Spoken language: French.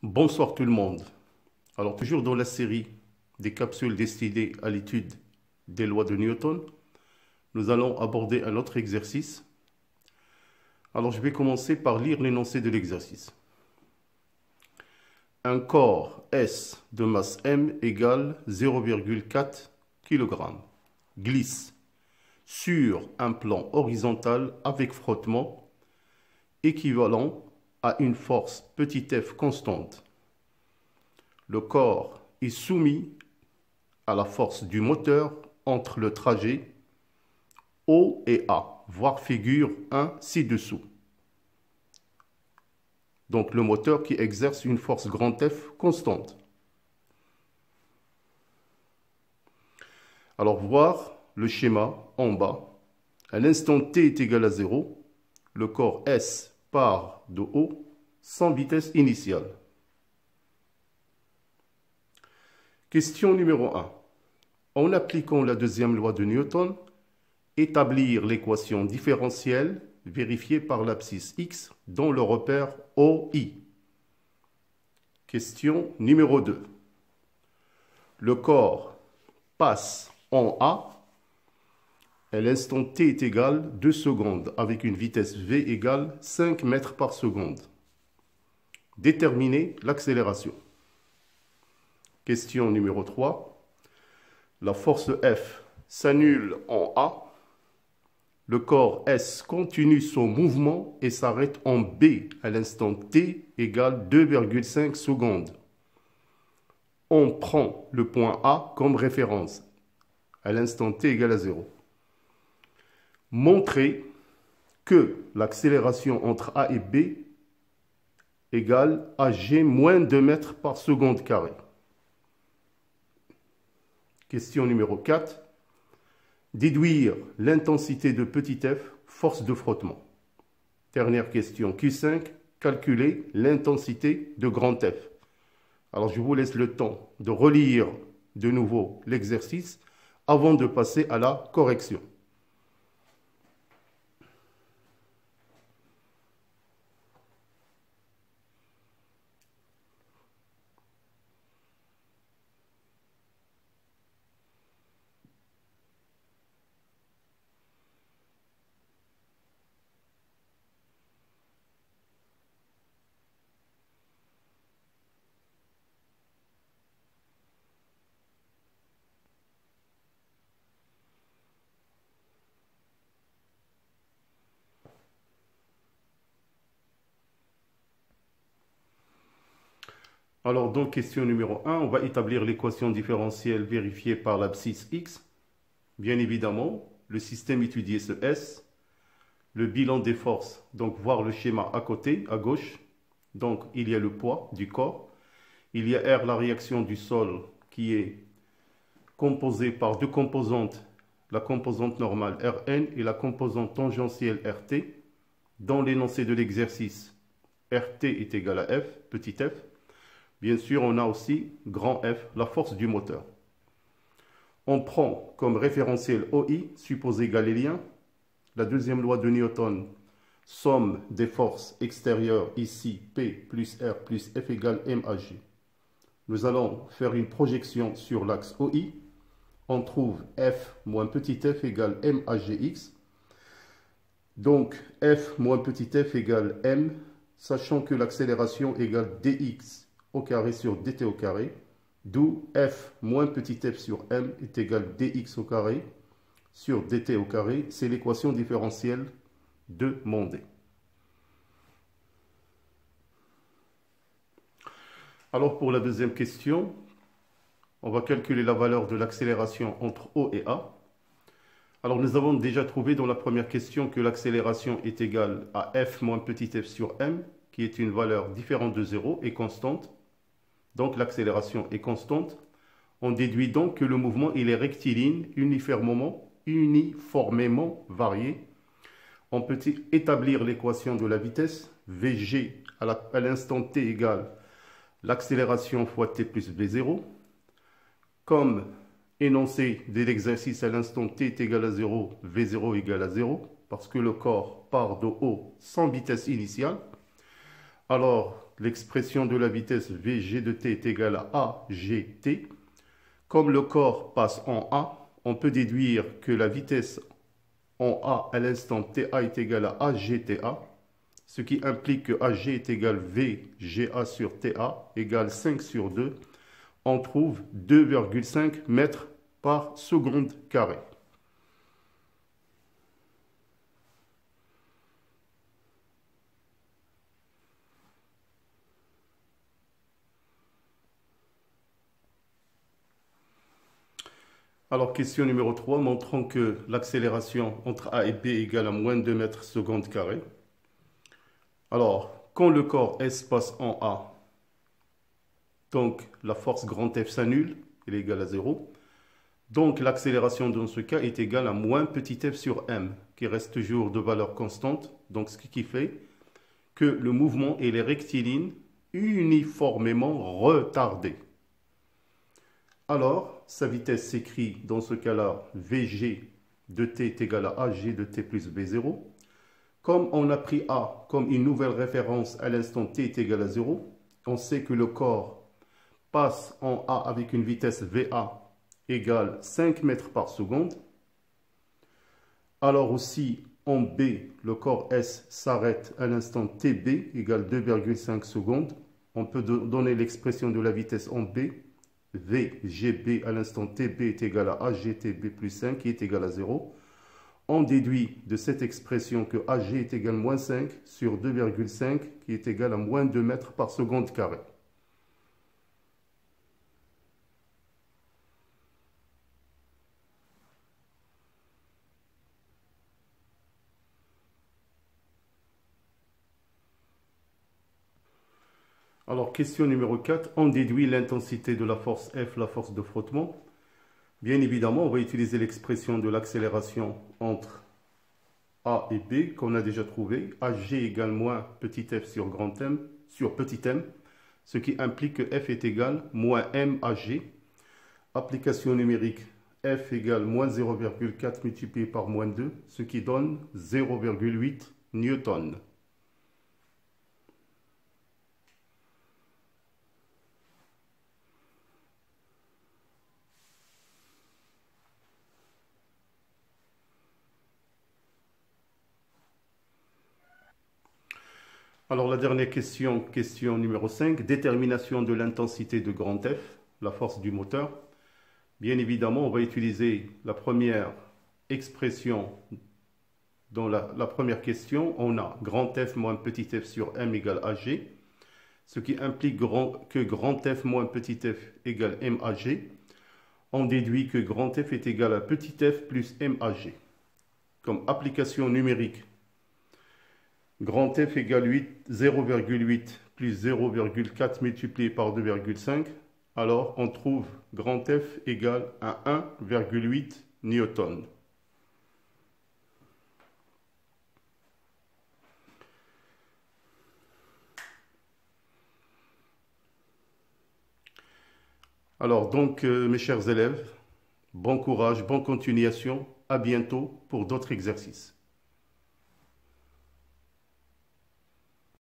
Bonsoir tout le monde. Alors toujours dans la série des capsules destinées à l'étude des lois de Newton, nous allons aborder un autre exercice. Alors je vais commencer par lire l'énoncé de l'exercice. Un corps S de masse M égale 0,4 kg glisse sur un plan horizontal avec frottement équivalent à une force petit f constante. Le corps est soumis à la force du moteur entre le trajet O et A, voir figure 1 ci-dessous. Donc le moteur qui exerce une force grand F constante. Alors voir le schéma en bas. À l'instant t est égal à 0, le corps S part de haut sans vitesse initiale. Question numéro 1. En appliquant la deuxième loi de Newton, établir l'équation différentielle vérifiée par l'abscisse x dans le repère OI. Question numéro 2. Le corps passe en A à l'instant t est égal 2 secondes avec une vitesse v égale 5 mètres par seconde. Déterminer l'accélération. Question numéro 3. La force F s'annule en A. Le corps S continue son mouvement et s'arrête en B à l'instant t égale 2,5 secondes. On prend le point A comme référence à l'instant t égale à 0. Montrer que l'accélération entre A et B égale à g moins 2 mètres par seconde carré. Question numéro 4. Déduire l'intensité de petit f, force de frottement. Dernière question, Q5. Calculer l'intensité de grand F. Alors je vous laisse le temps de relire de nouveau l'exercice avant de passer à la correction. Alors, donc, question numéro 1, on va établir l'équation différentielle vérifiée par l'abscisse x. Bien évidemment, le système étudié ce S, le bilan des forces, donc voir le schéma à côté, à gauche. Donc, il y a le poids du corps. Il y a R, la réaction du sol, qui est composée par deux composantes, la composante normale Rn et la composante tangentielle Rt. Dans l'énoncé de l'exercice, Rt est égal à F, petit f. Bien sûr, on a aussi grand F, la force du moteur. On prend comme référentiel OI, supposé galilien, la deuxième loi de Newton, somme des forces extérieures, ici P plus R plus F égale MAG. Nous allons faire une projection sur l'axe OI. On trouve F moins petit f égale MAGX. Donc F moins petit f égale M, sachant que l'accélération égale dx au carré sur dt au carré, d'où f moins petit f sur m est égal dx au carré sur dt au carré. C'est l'équation différentielle demandée. Alors pour la deuxième question, on va calculer la valeur de l'accélération entre O et A. Alors nous avons déjà trouvé dans la première question que l'accélération est égale à f moins petit f sur m, qui est une valeur différente de 0 et constante. Donc l'accélération est constante. On déduit donc que le mouvement il est rectiligne, uniformément varié. On peut établir l'équation de la vitesse, Vg à l'instant t égale l'accélération fois t plus v0. Comme énoncé de l'exercice à l'instant t est égal à 0, v0 égale à 0, parce que le corps part de haut sans vitesse initiale. Alors, l'expression de la vitesse Vg de t est égale à AGT. Comme le corps passe en A, on peut déduire que la vitesse en A à l'instant TA est égale à AGTA, ce qui implique que AG est égal VGA sur TA égale 5 sur 2. On trouve 2,5 mètres par seconde carrée. Alors, question numéro 3, montrant que l'accélération entre A et B égale à moins 2 mètres seconde carré. Alors, quand le corps S passe en A, donc la force grand F s'annule, elle est égale à 0. Donc l'accélération dans ce cas est égale à moins petit f sur m, qui reste toujours de valeur constante. Donc ce qui fait que le mouvement est rectiligne uniformément retardé. Alors, sa vitesse s'écrit dans ce cas-là, Vg de t est égal à Ag de t plus V0. Comme on a pris A comme une nouvelle référence à l'instant t est égal à 0, on sait que le corps passe en A avec une vitesse Va égale 5 mètres par seconde. Alors aussi, en B, le corps S s'arrête à l'instant TB égale 2,5 secondes. On peut donner l'expression de la vitesse en B. VGB à l'instant TB est égal à AGTB plus 5 qui est égal à 0. On déduit de cette expression que AG est égal à moins 5 sur 2,5 qui est égal à moins 2 mètres par seconde carré. Alors, question numéro 4, on déduit l'intensité de la force F, la force de frottement. Bien évidemment, on va utiliser l'expression de l'accélération entre A et B qu'on a déjà trouvé. AG égale moins petit f sur grand M, sur petit m, ce qui implique que F est égal moins MAG. Application numérique, F égale moins 0,4 multiplié par moins 2, ce qui donne 0,8 newton. Alors la dernière question, question numéro 5, détermination de l'intensité de grand F, la force du moteur. Bien évidemment, on va utiliser la première expression dans la première question. On a grand F moins petit f sur m égale AG, ce qui implique que grand F moins petit f égale MAG. On déduit que grand F est égal à petit f plus MAG. Comme application numérique, grand F égale 0,8 plus 0,4 multiplié par 2,5. Alors, on trouve grand F égale à 1,8 newton. Alors, donc, mes chers élèves, bon courage, bonne continuation. À bientôt pour d'autres exercices.